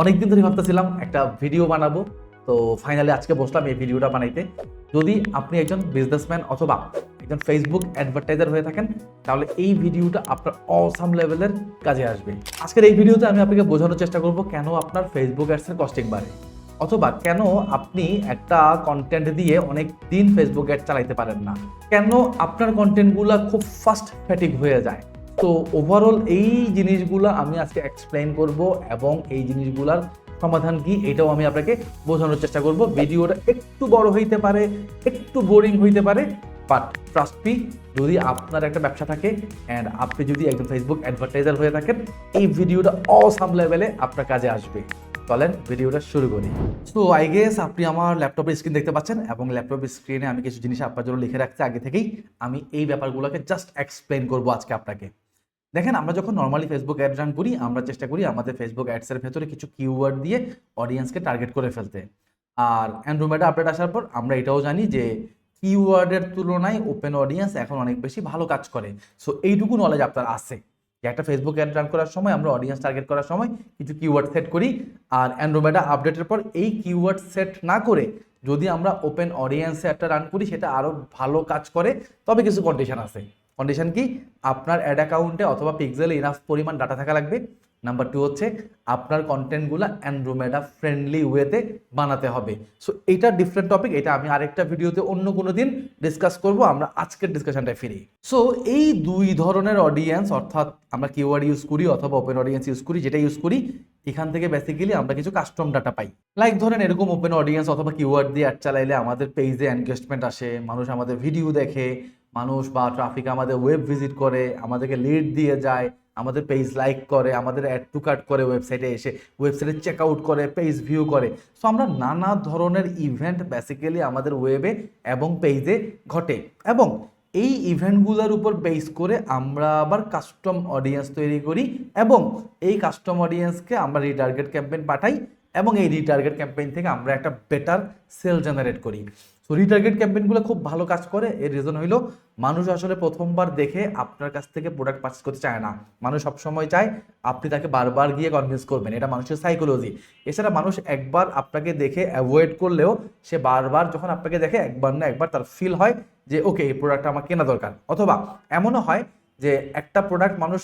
অনেকদিন ধরে ভাবতেছিলাম একটা ভিডিও বানাবো, তো ফাইনালি আজকে বসলাম এই ভিডিওটা বানাইতে। যদি আপনি একজন বিজনেসম্যান অথবা একজন ফেসবুক অ্যাডভার্টাইজার হয়ে থাকেন, তাহলে এই ভিডিওটা আপনার অসাম লেভেলের কাজে আসবে। আজকের এই ভিডিওতে আমি আপনাকে বোঝানোর চেষ্টা করব কেন আপনার ফেসবুক অ্যাডসের কস্টিং বাড়ে, অথবা কেন আপনি একটা কন্টেন্ট দিয়ে অনেক দিন ফেসবুক অ্যাড চালাইতে পারেন না, কেন আপনার কন্টেন্টগুলো খুব ফাস্ট ফ্যাটিক হয়ে যায়। তো ওভারঅল এই জিনিসগুলো আমি আজকে এক্সপ্লেইন করব, এবং এই জিনিসগুলোর সমাধান কি এটাও আমি আপনাকে বোঝানোর চেষ্টা করব। ভিডিওটা একটু বড় হইতে পারে, একটু বোরিং হইতে পারে, বাট ট্রাস্ট মি, যদি আপনার একটা ব্যবসা থাকে অ্যান্ড আপনি যদি একজন ফেসবুক অ্যাডভার্টাইজার হয়ে থাকেন, এই ভিডিওটা অসাম লেভেলে আপনার কাজে আসবে। চলেন ভিডিওটা শুরু করি। সো আই গেস আপনি আমার ল্যাপটপের স্ক্রিন দেখতে পাচ্ছেন, এবং ল্যাপটপের স্ক্রিনে আমি কিছু জিনিস আপনার জন্য লিখে রাখছি আগে থেকেই। আমি এই ব্যাপারগুলোকে জাস্ট এক্সপ্লেন করবো আজকে আপনাকে। দেখেন, আমরা যখন নর্মালি ফেসবুক অ্যাড রান করি, আমরা চেষ্টা করি আমাদের ফেসবুক অ্যাডসের ভেতরে কিছু কিওয়ার্ড দিয়ে অডিয়েন্সকে টার্গেট করে ফেলতে। আর অ্যান্ড্রয়েডে আপডেট আসার পর আমরা এটাও জানি যে কিওয়ার্ডের তুলনায় ওপেন অডিয়েন্স এখন অনেক বেশি ভালো কাজ করে। সো এইটুকু নলেজ আপনার আছে যে একটা ফেসবুক অ্যাড রান করার সময় আমরা অডিয়েন্স টার্গেট করার সময় কিছু কিওয়ার্ড সেট করি, আর অ্যান্ড্রয়েডে আপডেটের পর এই কিওয়ার্ড সেট না করে যদি আমরা ওপেন অডিয়েন্সে একটা রান করি, সেটা আরও ভালো কাজ করে। তবে কিছু কন্ডিশন আছে। কন্ডিশন কি? আপনার অ্যাড অ্যাকাউন্টে অথবা পিক্সেলে ইনাফ পরিমাণ ডাটা থাকা লাগবে। নাম্বার 2 হচ্ছে আপনার কন্টেন্টগুলো অ্যান্ড্রোমেডা ফ্রেন্ডলি ওয়েতে বানাতে হবে। সো এটা ডিফারেন্ট টপিক, এটা আমি আরেকটা ভিডিওতে অন্য কোনো দিন ডিসকাস করব। আমরা আজকের ডিসকাশনটায় ফিরি। সো এই দুই ধরনের অডিয়েন্স, অর্থাৎ আমরা কিওয়ার্ড ইউজ করি অথবা ওপেন অডিয়েন্স ইউজ করি, যেটা ইউজ করি এখান থেকে বেসিক্যালি আমরা কিছু কাস্টম ডাটা পাই। লাইক ধরেন এরকম ওপেন অডিয়েন্স অথবা কিওয়ার্ড দিয়ে অ্যাড চালাইলে আমাদের পেজে এনগেজমেন্ট আসে, মানুষ আমাদের ভিডিও দেখে, মানুষ বা ট্রাফিক আমাদের ওয়েব ভিজিট করে, আমাদেরকে লিড দিয়ে যায়, আমাদের পেজ লাইক করে, আমাদের অ্যাড টু কার্ট করে, ওয়েবসাইটে এসে ওয়েবসাইটে চেক আউট করে, পেজ ভিউ করে। সো আমরা নানা ধরনের ইভেন্ট বেসিক্যালি আমাদের ওয়েবে এবং পেজে ঘটে, এবং এই ইভেন্টগুলোর উপর বেস করে আমরা আবার কাস্টম অডিয়েন্স তৈরি করি, এবং এই কাস্টম অডিয়েন্সকে আমরা রিটার্গেট ক্যাম্পেইন পাঠাই, এবং এই রিটার্গেট ক্যাম্পেইন থেকে আমরা একটা বেটার সেল জেনারেট করি। সো রিটার্গেট ক্যাম্পেইনগুলো খুব ভালো কাজ করে। এর রিজন হইলো মানুষ আসলে প্রথমবার দেখে আপনার কাছ থেকে প্রোডাক্ট পারচেস করতে চায় না। মানুষ সবসময় চায় আপনি তাকে বারবার গিয়ে কনভিন্স করবেন, এটা মানুষের সাইকোলজি। এছাড়া মানুষ একবার আপনাকে দেখে অ্যাভয়েড করলেও সে বারবার যখন আপনাকে দেখে একবার না একবার তার ফিল হয় যে ওকে, এই প্রোডাক্টটা আমার কেনা দরকার। অথবা এমনও হয় যে একটা প্রোডাক্ট মানুষ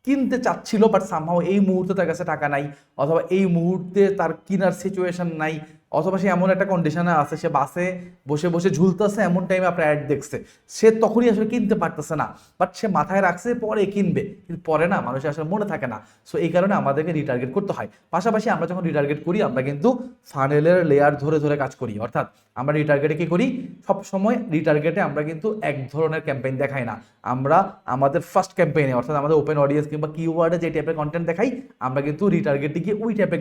কিনতে চাচ্ছিল, বাট সামহাও এই মুহূর্তে তার কাছে টাকা নাই, অথবা এই মুহূর্তে তার কেনার সিচুয়েশন নাই, অথবা সে এমন একটা কন্ডিশনে আছে, সে বাসে বসে বসে ঝুলতেছে, এমন টাইমে আপনার অ্যাড দেখছে, সে তখনই আসলে কিনতে পারতেছে না, বাট সে মাথায় রাখছে পরে কিনবে, কিন্তু পরে না মানুষের আসলে মনে থাকে না। সো এই কারণে আমাদেরকে রিটার্গেট করতে হয়। পাশাপাশি আমরা যখন রিটার্গেট করি, আমরা কিন্তু ফানেলের লেয়ার ধরে ধরে কাজ করি। অর্থাৎ আমরা রিটার্গেটে কি করি? সবসময় রিটার্গেটে আমরা কিন্তু এক ধরনের ক্যাম্পেইন দেখাই না। আমরা আমাদের ফার্স্ট ক্যাম্পেইনে, অর্থাৎ আমাদের ওপেন অডিয়েন্স কিংবা কিওয়ার্ডে যে টাইপের কন্টেন্ট দেখাই, আমরা কিন্তু রিটার্গেটে গিয়ে ওই টাইপের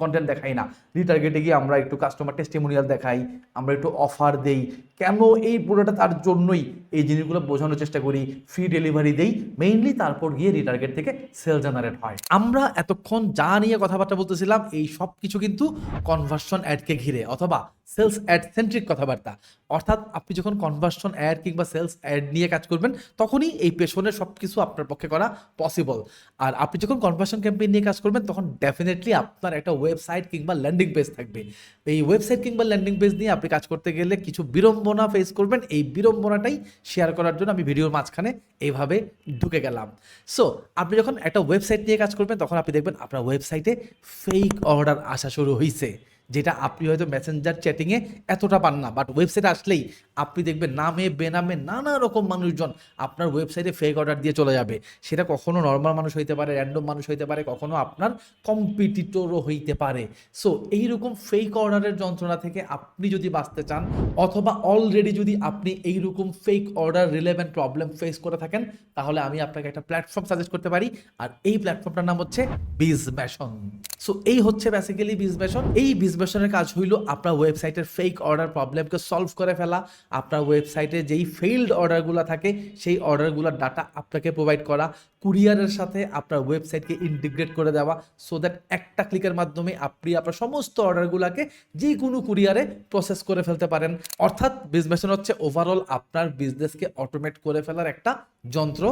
কন্টেন্ট দেখাই না। রিটার্গেটে গিয়ে আমরা একটু কাস্টমার টেস্টিমোনিয়াল দেখাই, আমরা একটু অফার দেই, কেন এই পুরোটা তার জন্যই এই জিনিসগুলো বোঝানোর চেষ্টা করি, ফ্রি ডেলিভারি দেই মেইনলি, তারপর গিয়ে রিটার্গেট থেকে সেল জেনারেট হয়। আমরা এতক্ষণ যা নিয়ে কথাবার্তা বলতেছিলাম, এই সব কিছু কিন্তু কনভার্সন অ্যাডকে ঘিরে অথবা সেলস অ্যাড সেন্ট্রিক কথাবার্তা। অর্থাৎ আপনি যখন কনভার্সন অ্যাড কিংবা সেলস অ্যাড নিয়ে কাজ করবেন, তখনই এই পেছনের সব কিছু আপনার পক্ষে করা পসিবল। আর আপনি যখন কনভার্সন ক্যাম্পেইন নিয়ে কাজ করবেন, তখন ডেফিনেটলি আপনার একটা ওয়েবসাইট কিংবা ল্যান্ডিং পেজ থাকবে। এই ওয়েবসাইট কিংবা ল্যান্ডিং পেজ নিয়ে আপনি কাজ করতে গেলে কিছু বিড়ম্বনা ফেস করবেন। এই বিড়ম্বনাটাই শেয়ার করার জন্য আমি ভিডিওর মাঝখানে এইভাবে ঢুকে গেলাম। সো আপনি যখন একটা ওয়েবসাইট নিয়ে কাজ করবেন, তখন আপনি দেখবেন আপনার ওয়েবসাইটে ফেক অর্ডার আসা শুরু হয়েছে, যেটা আপনি হয়তো মেসেঞ্জার চ্যাটিংয়ে এতটা পান না, বাট ওয়েবসাইটে আসলেই আপনি দেখবেন নামে বেনামে নানা রকম মানুষজন আপনার ওয়েবসাইটে ফেক অর্ডার দিয়ে চলে যাবে। সেটা কখনো নর্মাল মানুষ হইতে পারে, র্যান্ডম মানুষ হইতে পারে, কখনো আপনার কম্পিটিটরও হইতে পারে। সো এইরকম ফেক অর্ডারের যন্ত্রণা থেকে আপনি যদি বাঁচতে চান, অথবা অলরেডি যদি আপনি এইরকম fake order relevant problem face করে থাকেন, তাহলে আমি আপনাকে একটা প্ল্যাটফর্ম সাজেস্ট করতে পারি। আর এই প্ল্যাটফর্মটার নাম হচ্ছে বিজমেশন। সো এই হচ্ছে বেসিক্যালি বিজমেশন। এই বিজমেশনের কাজ হইল আপনার ওয়েবসাইটের ফেক অর্ডার প্রবলেমকে সলভ করে ফেলা, আপনার ওয়েবসাইটে যেই ফেইল্ড অর্ডারগুলো থাকে সেই অর্ডারগুলোর ডাটা আপনাকে প্রোভাইড করা, কুরিয়ারের সাথে আপনার ওয়েবসাইটকে ইন্টিগ্রেট করে দেওয়া, সো দ্যাট একটা ক্লিকের মাধ্যমে আপনি আপনার সমস্ত অর্ডারগুলোকে যে কোনো কুরিয়ারে প্রসেস করে ফেলতে পারেন। অর্থাৎ বিজমেশন হচ্ছে ওভারঅল আপনার বিজনেসকে অটোমেট করে ফেলার একটা যন্ত্র।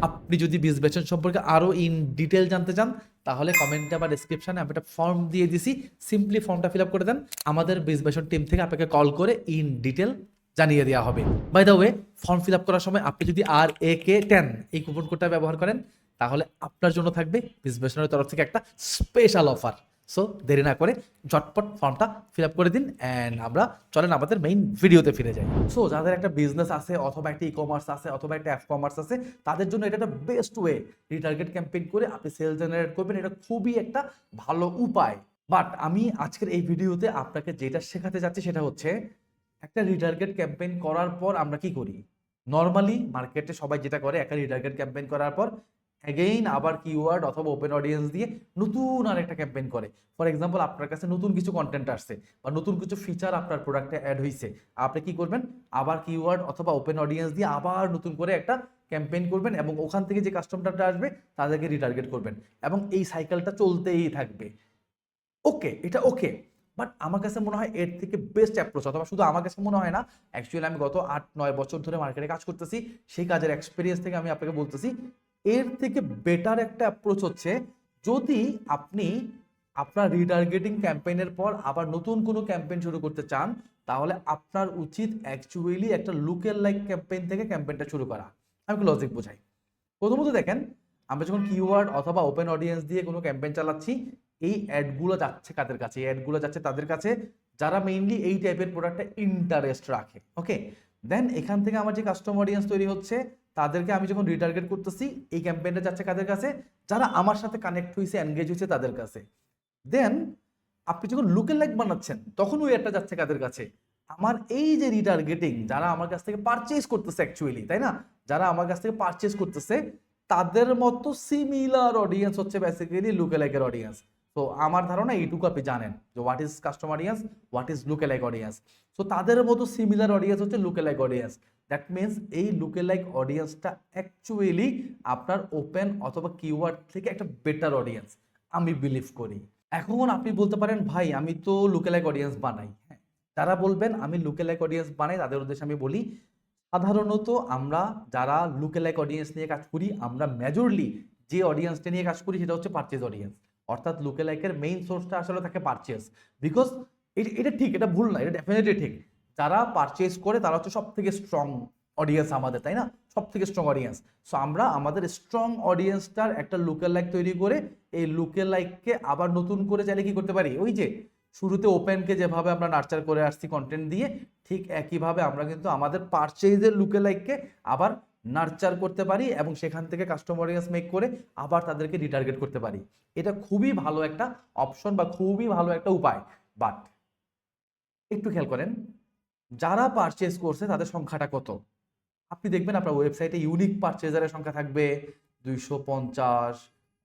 আপনি যদি বিজমেশন সম্পর্কে আরও ইন ডিটেল জানতে চান, তাহলে কমেন্টে বা ডিসক্রিপশনে আমি একটা ফর্ম দিয়ে দিছি, সিম্পলি ফর্মটা ফিল আপ করে দেন, আমাদের বিজনেশন টিম থেকে আপনাকে কল করে ইন ডিটেল জানিয়ে দেওয়া হবে। By the way, form fill up করার সময় আপনি যদি RAK10 এই কুপন কোডটা ব্যবহার করেন তাহলে আপনার জন্য থাকবে বিজনেশনের তরফ থেকে একটা স্পেশাল অফার। সো দেরি না করে ঝটপট ফর্মটা ফিল আপ করে দিন অ্যান্ড আমরা চলেন আমাদের মেইন ভিডিওতে ফিরে যাই। সো যাদের একটা বিজনেস আছে অথবা একটা ই-কমার্স আছে অথবা একটা অ্যাপ কমার্স আছে, তাদের জন্য এটা একটা বেস্ট ওয়ে, রিটার্গেট ক্যাম্পেইন করে আপনি সেল জেনারেট করবেন, এটা খুবই একটা ভালো উপায়। বাট আমি আজকের এই ভিডিওতে আপনাকে যেটা শেখাতে যাচ্ছি সেটা হচ্ছে একটা রিটার্গেট ক্যাম্পেইন করার পর আমরা কি করি। নর্মালি মার্কেটে সবাই যেটা করে, একটা রিটার্গেট ক্যাম্পেইন করার পর অ্যাগেইন আবার কিওয়ার্ড অথবা ওপেন অডিয়েন্স দিয়ে নতুন আরেকটা ক্যাম্পেইন করে। ফর এক্সাম্পল, আপনার কাছে নতুন কিছু কন্টেন্ট আসছে বা নতুন কিছু ফিচার আপনার প্রোডাক্টে অ্যাড হয়েছে, আপনি কি করবেন, আবার কিওয়ার্ড অথবা ওপেন অডিয়েন্স দিয়ে আবার নতুন করে একটা ক্যাম্পেইন করবেন এবং ওখান থেকে যে কাস্টমারটা আসবে তাদেরকে রিটার্গেট করবেন এবং এই সাইকেলটা চলতেই থাকবে। ওকে, এটা ওকে, বাট আমার কাছে মনে হয় এর থেকে বেস্ট অ্যাপ্রোচ, অথবা শুধু আমার কাছে মনে হয় না, অ্যাকচুয়ালি আমি গত 8-9 বছর ধরে মার্কেটে কাজ করতেছি, সেই কাজের এক্সপিরিয়েন্স থেকে আমি আপনাকে বলতেছি এর থেকে বেটার একটা অ্যাপ্রোচ হচ্ছে যদি আপনি আপনার রিটার্গেটিং ক্যাম্পেইনের পর আবার নতুন কোনো ক্যাম্পেইন শুরু করতে চান, তাহলে আপনার উচিত অ্যাকচুয়ালি একটা লুকেল লাইক ক্যাম্পেইন থেকে ক্যাম্পেইনটা শুরু করা। আমি লজিক বোঝাই। প্রথমত দেখেন, আমরা যখন কিওয়ার্ড অথবা ওপেন অডিয়েন্স দিয়ে কোনো ক্যাম্পেইন চালাচ্ছি, এই অ্যাডগুলো যাচ্ছে কাদের কাছে, এই অ্যাডগুলো যাচ্ছে তাদের কাছে যারা মেইনলি এই টাইপের প্রোডাক্টে ইন্টারেস্ট রাখে। ওকে, দেন এখান থেকে আমার যে কাস্টমার অডিয়েন্স তৈরি হচ্ছে তাদেরকে আমি যখন রিটার্গেট করতেছি, এই ক্যাম্পেইনটা যাচ্ছে কাদের কাছে, যারা আমার সাথে কানেক্ট হয়েছে, এনগেজ হয়েছে তাদের কাছে। দেন আপনি যখন লুকেল লাইক বানাচ্ছেন তখন ওই অ্যাডটা যাচ্ছে কাদের কাছে, আমার এই যে রিটার্গেটিং, যারা আমার কাছ থেকে পারচেজ করতেছে অ্যাকচুয়ালি, তাই না, যারা আমার কাছ থেকে পারচেজ করতেছে তাদের মতো সিমিলার অডিয়েন্স হচ্ছে বেসিক্যালি লুকেলাইকের অডিয়েন্স। তো আমার ধারণা এইটুকু আপনি জানেন যে what is customer audience, what is lookalike audience. So তাদের মতো সিমিলার অডিয়েন্স হচ্ছে লুকেলাইক অডিয়েন্স। দ্যাট মিনস এই লুকেলাইক অডিয়েন্সটা অ্যাকচুয়ালি আপনার ওপেন অথবা কিওয়ার্ড থেকে একটা বেটার অডিয়েন্স আমি বিলিভ করি। এখন আপনি বলতে পারেন ভাই আমি তো লুকেলাইক অডিয়েন্স বানাই। হ্যাঁ, যারা বলবেন আমি লুকেলাইক অডিয়েন্স বানাই তাদের উদ্দেশ্যে আমি বলি, সাধারণত আমরা যারা লুকেলাইক অডিয়েন্স নিয়ে কাজ করি, আমরা মেজরলি যে অডিয়েন্সটা নিয়ে কাজ করি সেটা হচ্ছে পারচেজ অডিয়েন্স। অর্থাৎ লুকেলাইকের মেইন সোর্সটা আসলে থাকে পারচেজ। বিকজ এটা ঠিক, এটা ভুল না, এটা ডেফিনেটলি ঠিক। যারা পারচেজ করে তারা হচ্ছে সব থেকে স্ট্রং অডিয়েন্স আমাদের, তাই না, সব থেকে স্ট্রং অডিয়েন্স। সো আমরা আমাদের স্ট্রং অডিয়েন্সটার একটা লুকেলাইক তৈরি করে এই লুকেলাইককে আবার নতুন করে চাইলে কি করতে পারি, ওই যে শুরুতে ওপেনকে যেভাবে আমরা নার্চার করে আসছি কন্টেন্ট দিয়ে, ঠিক একইভাবে আমরা কিন্তু আমাদের পারচেজের লুকেলাইককে আবার নার্চার করতে পারি এবং সেখান থেকে কাস্টমার অডিয়েন্স মেক করে আবার তাদেরকে রিটার্গেট করতে পারি। এটা খুবই ভালো একটা অপশন বা খুবই ভালো একটা উপায়। বাট একটু খেয়াল করেন, যারা পারচেজ করছে তাদের সংখ্যাটা কত। আপনি দেখবেন আপনার ওয়েবসাইটে ইউনিক পারচেজারের সংখ্যা থাকবে 250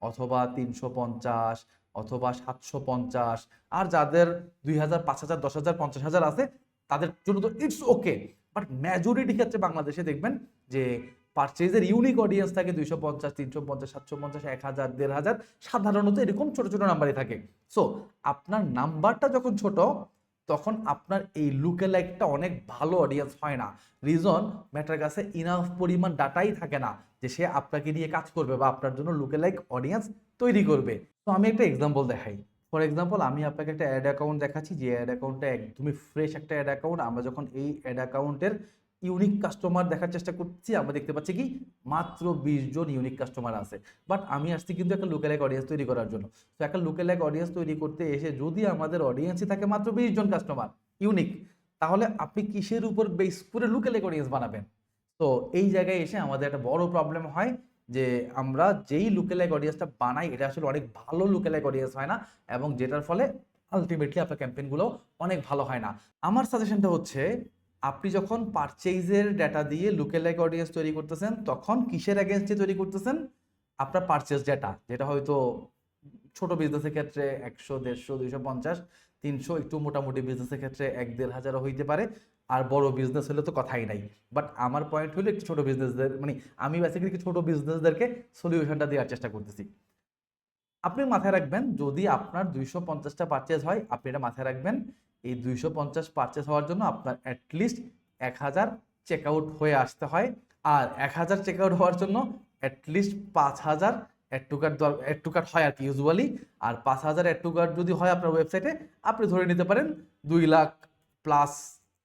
অথবা 350 অথবা 750, আর যাদের 2000, 5000, 10,000, 50,000 আছে তাদের জন্য তো ইটস ওকে। বাট মেজরিটি ক্ষেত্রে বাংলাদেশে দেখবেন যে পারচেজের ইউনিক অডিয়েন্স থাকে 250, 350, 750, 1000, 1500, সাধারণত এরকম ছোট ছোট নাম্বারই থাকে। সো আপনার নাম্বারটা যখন ছোট তখন আপনার এই লুকেলাইকটা অনেক ভালো অডিয়েন্স হয় না। রিজন, ম্যাটার কাছে ইনাফ পরিমাণ ডাটাই থাকে না যে সে আপনাকে নিয়ে কাজ করবে বা আপনার জন্য লুকেলাইক অডিয়েন্স তৈরি করবে। তো আমি একটা এক্সাম্পল দেখাই। ফর এক্সাম্পল, আমি আপনাকে একটা অ্যাড অ্যাকাউন্ট দেখাচ্ছি, যে অ্যাড অ্যাকাউন্টটা একদমই ফ্রেশ একটা অ্যাড অ্যাকাউন্ট। আমরা যখন এই অ্যাড অ্যাকাউন্টের ইউনিক কাস্টমার দেখার চেষ্টা করছি, আমরা দেখতে পাচ্ছি কি মাত্র 20 জন ইউনিক কাস্টমার আছে। বাট আমি আসছি কিন্তু একটা লুকেলাইক অডিয়েন্স তৈরি করার জন্য। তো একটা লুকেলাইক অডিয়েন্স তৈরি করতে এসে যদি আমাদের অডিয়েন্সই থাকে মাত্র 20 জন কাস্টমার ইউনিক, তাহলে আপনি কিসের উপর বেস করে লুকেলাইক অডিয়েন্স বানাবেন? তো এই জায়গায় এসে আমাদের একটা বড় প্রবলেম হয় যে আমরা যেই লুকেলাইক অডিয়েন্সটা বানাই এটা আসলে অনেক ভালো লুকেলাইক অডিয়েন্স হয় না, এবং যেটার ফলে আলটিমেটলি আপনার ক্যাম্পেইনগুলো অনেক ভালো হয় না। আমার সাজেশনটা হচ্ছে, আপনি যখন পারচেজের ডেটা দিয়ে লুকেলাইক অডিয়েন্স তৈরি করতেছেন তখন কিসের এগেইনস্টে তৈরি করতেছেন? আপনার পারচেজ ডেটা, যেটা হয়তো ছোট বিজনেসের ক্ষেত্রে 100, 150, 250, 300, একটু মোটামুটি বিজনেসের ক্ষেত্রে 1-1,500 হইতে পারে, আর বড় বিজনেস হলে তো কথাই নাই। বাট আমার পয়েন্ট হলো একটু ছোট বিজনেসদের, মানে আমি বেসিক্যালি ছোট বিজনেসদেরকে সলিউশনটা দেওয়ার চেষ্টা করতেছি। আপনি মাথায় রাখবেন, যদি আপনার 250টা পারচেজ হয়, আপনি এটা মাথায় রাখবেন, এই 250 পারচেজ হওয়ার জন্য আপনার অ্যাটলিস্ট 1000 চেক আউট হয়ে আসতে হয়, আর 1000 চেক আউট হওয়ার জন্য অ্যাটলিস্ট 5000 অ্যাড টু কার্ট হয় আর কি ইউজুয়ালি। আর 5,000 অ্যাড টু কার্ট যদি হয় আপনার ওয়েবসাইটে, আপনি ধরে নিতে পারেন 2 লাখ প্লাস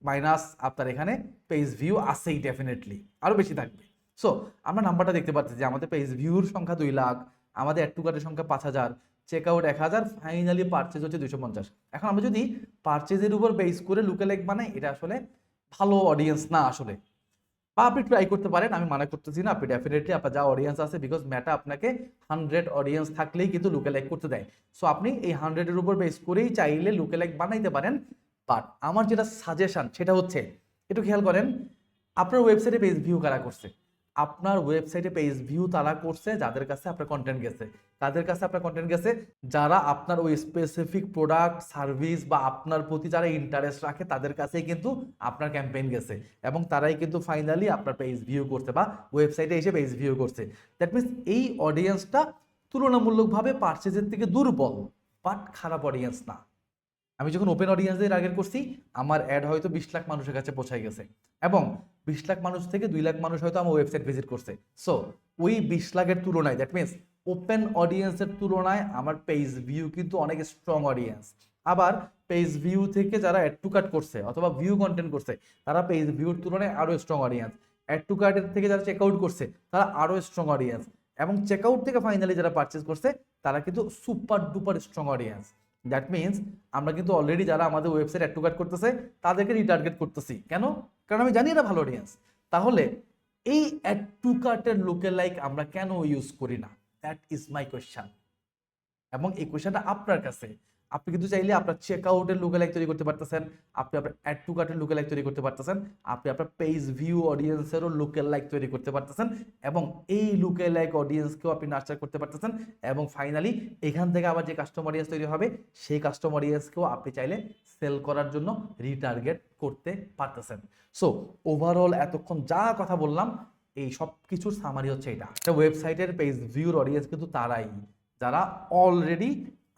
মাইনাস আপনার এখানে পেজ ভিউ আসেই, ডেফিনেটলি আরও বেশি থাকবে। সো আমরা নাম্বারটা দেখতে পাচ্ছি যে আমাদের পেজ ভিউর সংখ্যা 2 লাখ, আমাদের অ্যাড টু কার্টের সংখ্যা 5,000, চেক আউট 1,000, ফাইনালি পারচেজ হচ্ছে 250। এখন আমরা যদি পারচেজের উপর বেস করে লুকেলাইক বানাই, এটা আসলে ভালো অডিয়েন্স না আসলে। বা আপনি ট্রাই করতে পারেন, আমি মানা করতেছি না, আপনি ডেফিনেটলি আপনার যা অডিয়েন্স আছে, বিকজ মেটা আপনাকে 100 অডিয়েন্স থাকলেই কিন্তু লুকেলাইক করতে দেয়। সো আপনি এই 100-এর উপর বেস করেই চাইলে লুকেলাইক বানাইতে পারেন। বাট আমার যেটা সাজেশন সেটা হচ্ছে, একটু খেয়াল করেন, আপনার ওয়েবসাইটে পেজ ভিউ কারা করছে? আপনার ওয়েবসাইটে পেজ ভিউ তারা করছে যাদের কাছে আপনার কন্টেন্ট গেছে। তাদের কাছে আপনার কন্টেন্ট গেছে যারা আপনার ওই স্পেসিফিক প্রোডাক্ট সার্ভিস বা আপনার প্রতি যারা ইন্টারেস্ট রাখে, তাদের কাছেই কিন্তু আপনার ক্যাম্পেইন গেছে, এবং তারাই কিন্তু ফাইনালি আপনার পেজ ভিউ করছে বা ওয়েবসাইটে এসে পেজ ভিউ করছে। দ্যাট মিনস এই অডিয়েন্সটা তুলনামূলকভাবে পারচেজের থেকে দুর্বল, বাট খারাপ অডিয়েন্স না। আমি যখন ওপেন অডিয়েন্সের টার্গেট করছি, আমার অ্যাড হয়তো 20 লাখ মানুষের কাছে পৌঁছায় গেছে, এবং 20 লাখ মানুষ থেকে 2 লাখ মানুষ হয়তো আমার ওয়েবসাইট ভিজিট করছে। সো ওই 20 লাখের তুলনায়, দ্যাট মিনস ওপেন অডিয়েন্সের তুলনায় আমার পেজ ভিউ কিন্তু অনেক স্ট্রং অডিয়েন্স। আবার পেজ ভিউ থেকে যারা অ্যাড টু কার্ট করছে অথবা ভিউ কন্টেন্ট করছে, তারা পেজ ভিউর তুলনায় আরও স্ট্রং অডিয়েন্স। অ্যাড টু কার্টের থেকে যারা চেক আউট করছে, তারা আরও স্ট্রং অডিয়েন্স, এবং চেক আউট থেকে ফাইনালি যারা পারচেস করছে, তারা কিন্তু super duper strong audience. That means আমরা কিন্তু অলরেডি যারা আমাদের ওয়েবসাইট অ্যাড টু কার্ট করতেছে, তাদেরকে রিটার্গেট করতেছি। কেন? কারণ আমি জানি এটা ভালো অডিয়েন্স। তাহলে এই অ্যাড টু কার্টের লুকেলাইক আমরা কেন ইউজ করি না? দ্যাট ইজ মাই কোয়েশ্চন, এবং এই কোয়েশ্চনটা আপনার কাছে। আপনি কিন্তু চাইলে আপনার চেক আউটের লুকেলাইক তৈরি করতে পারতেছেন, আপনি আপনার অ্যাড টু কার্টের লুকেলাইক তৈরি করতে পারতেছেন, আপনি আপনার পেজ ভিউ অডিয়েন্সেরও লুকেলাইক তৈরি করতে পারতেছেন, এবং এই লুকেলাইক অডিয়েন্সকেও আপনি নার্চার করতে পারতেছেন, এবং ফাইনালি এখান থেকে আবার যে কাস্টমার অডিয়েন্স তৈরি হবে, সেই কাস্টমার অডিয়েন্সকেও আপনি চাইলে সেল করার জন্য রিটার্গেট করতে পারতেছেন। সো ওভারঅল এতক্ষণ যা কথা বললাম, এই সব কিছুর সামারি হচ্ছে এটা। একটা ওয়েবসাইটের পেজ ভিউর অডিয়েন্স কিন্তু তারাই যারা অলরেডি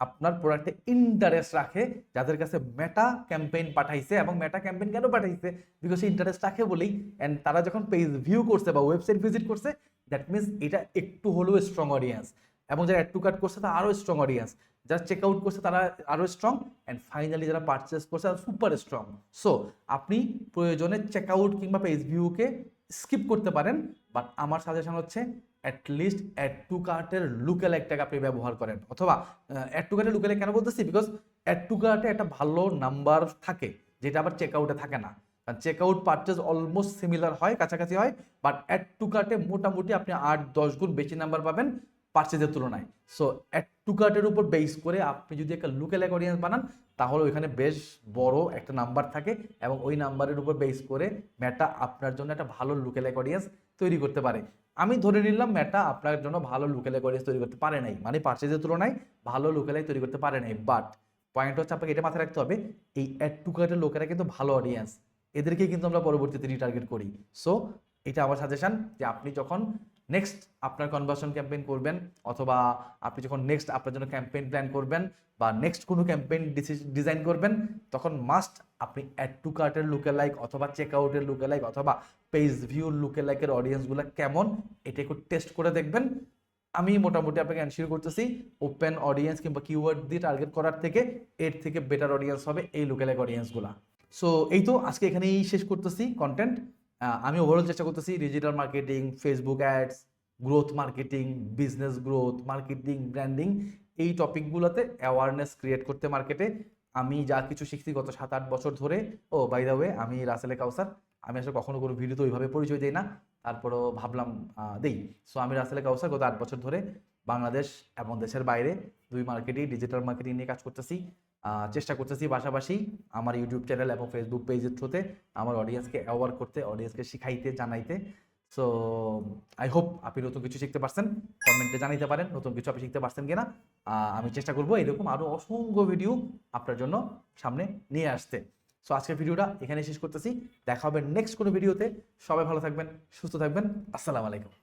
আপনার প্রোডাক্টে ইন্টারেস্ট রাখে, যাদের কাছে মেটা ক্যাম্পেইন পাঠাইছে। এবং মেটা ক্যাম্পেইন কেন পাঠাইছে? বিকজ ইন্টারেস্ট রাখে বলেই। অ্যান্ড তারা যখন পেজ ভিউ করছে বা ওয়েবসাইট ভিজিট করছে, দ্যাট মিনস এটা একটু হলেও স্ট্রং অডিয়েন্স। এবং যারা অ্যাড টু কার্ট করছে তারা আরও স্ট্রং অডিয়েন্স, যারা চেক আউট করছে তারা আরও স্ট্রং, অ্যান্ড ফাইনালি যারা পারচেস করছে তারা সুপার স্ট্রং। সো আপনি প্রয়োজনে চেক আউট কিংবা পেজ ভিউকে স্কিপ করতে পারেন, বাট আমার সাজেশন হচ্ছে অ্যাটলিস্ট অ্যাড টু কার্টের লুকেলাইকটাকে আপনি ব্যবহার করেন। অথবা অ্যাড টু কার্টের লুকেলাইক কেন বলতেছি? বিকজ অ্যাড টু কার্টে একটা ভালো নাম্বার থাকে, যেটা আবার চেক আউটে থাকে না। কারণ check out purchase almost similar হয়, কাছাকাছি হয়, বাট অ্যাড টু কার্টে মোটামুটি আপনি 8-10 গুণ বেশি নাম্বার পাবেন পারচেজের তুলনায়। সো অ্যাড টু কার্টের উপর বেস করে আপনি যদি একটা লুকেলাইক অডিয়েন্স বানান, তাহলে ওইখানে বেশ বড় একটা নাম্বার থাকে, এবং ওই নাম্বারের উপর বেস করে মেটা আপনার জন্য একটা ভালো লুকেলাইক অডিয়েন্স তৈরি করতে পারে। আমি ধরে নিলাম মেটা আপনার জন্য ভালো লুকেলাইক অডিয়েন্স তৈরি করতে পারে নাই, মানে পারচেজের তুলনায় ভালো লুকেলাইক তৈরি করতে পারে নাই। বাট পয়েন্ট হচ্ছে আপনাকে এটা মাথায় রাখতে হবে, এই অ্যাড টু কার্টের লোকেরা কিন্তু ভালো অডিয়েন্স, এদেরকে কিন্তু আমরা পরবর্তীতে রিটার্গেট করি। সো এটা আমার সাজেশন, যে আপনি যখন নেক্সট আপনার কনভার্সন ক্যাম্পেইন করবেন, অথবা আপনি যখন নেক্সট আপনার জন্য ক্যাম্পেইন প্ল্যান করবেন, বা নেক্সট কোনো ক্যাম্পেইন ডিজাইন করবেন, তখন মাস্ট আপনি অ্যাড টু কার্টের লুকেলাইক অথবা চেক আউটের লুকেলাইক অথবা পেজ ভিউর লুকেলাইকের অডিয়েন্সগুলো কেমন, এটা একটু টেস্ট করে দেখবেন। আমি মোটামুটি আপনাকে এনশিওর করতেছি, ওপেন অডিয়েন্স কিংবা কিওয়ার্ড দিয়ে টার্গেট করার থেকে এর থেকে বেটার অডিয়েন্স হবে এই লুকেলাইক অডিয়েন্সগুলো। সো এই তো আজকে এখানেই শেষ করতেছি কন্টেন্ট। আমি ওভারঅল চেষ্টা করতেছি digital marketing, Facebook ads, growth marketing, business growth marketing, branding, এই টপিকগুলোতে অ্যাওয়ারনেস ক্রিয়েট করতে মার্কেটে। আমি যা কিছু শিখছি গত 7-8 বছর ধরে। ও বাই দ্য ওয়ে, আমি রাসেলে কাউসার। আমি আসলে কখনো কোনো ভিডিওতে ওইভাবে পরিচয় দিই না, তারপরও ভাবলাম দেই। সো আমি রাসেলে কাউসার, গত 8 বছর ধরে বাংলাদেশ এবং দেশের বাইরে 2 মার্কেটিং, ডিজিটাল মার্কেটিং নিয়ে কাজ করতেছি। চেষ্টা করতেছি পাশাপাশি আমার ইউটিউব চ্যানেল এবং ফেসবুক পেজের থ্রুতে আমার অডিয়েন্সকে অ্যাওয়ার করতে, অডিয়েন্সকে শিখাইতে, জানাইতে। সো আই হোপ আপনি নতুন কিছু শিখতে পারছেন। কমেন্টে জানাইতে পারেন নতুন কিছু আপনি শিখতে পারছেন কিনা। আমি চেষ্টা করবো এরকম আরও অসংখ্য ভিডিও আপনার জন্য সামনে নিয়ে আসতে। সো আজকের ভিডিওটা এখানে শেষ করতেছি। দেখা হবে নেক্সট কোনো ভিডিওতে। সবাই ভালো থাকবেন, সুস্থ থাকবেন। আসসালামু আলাইকুম।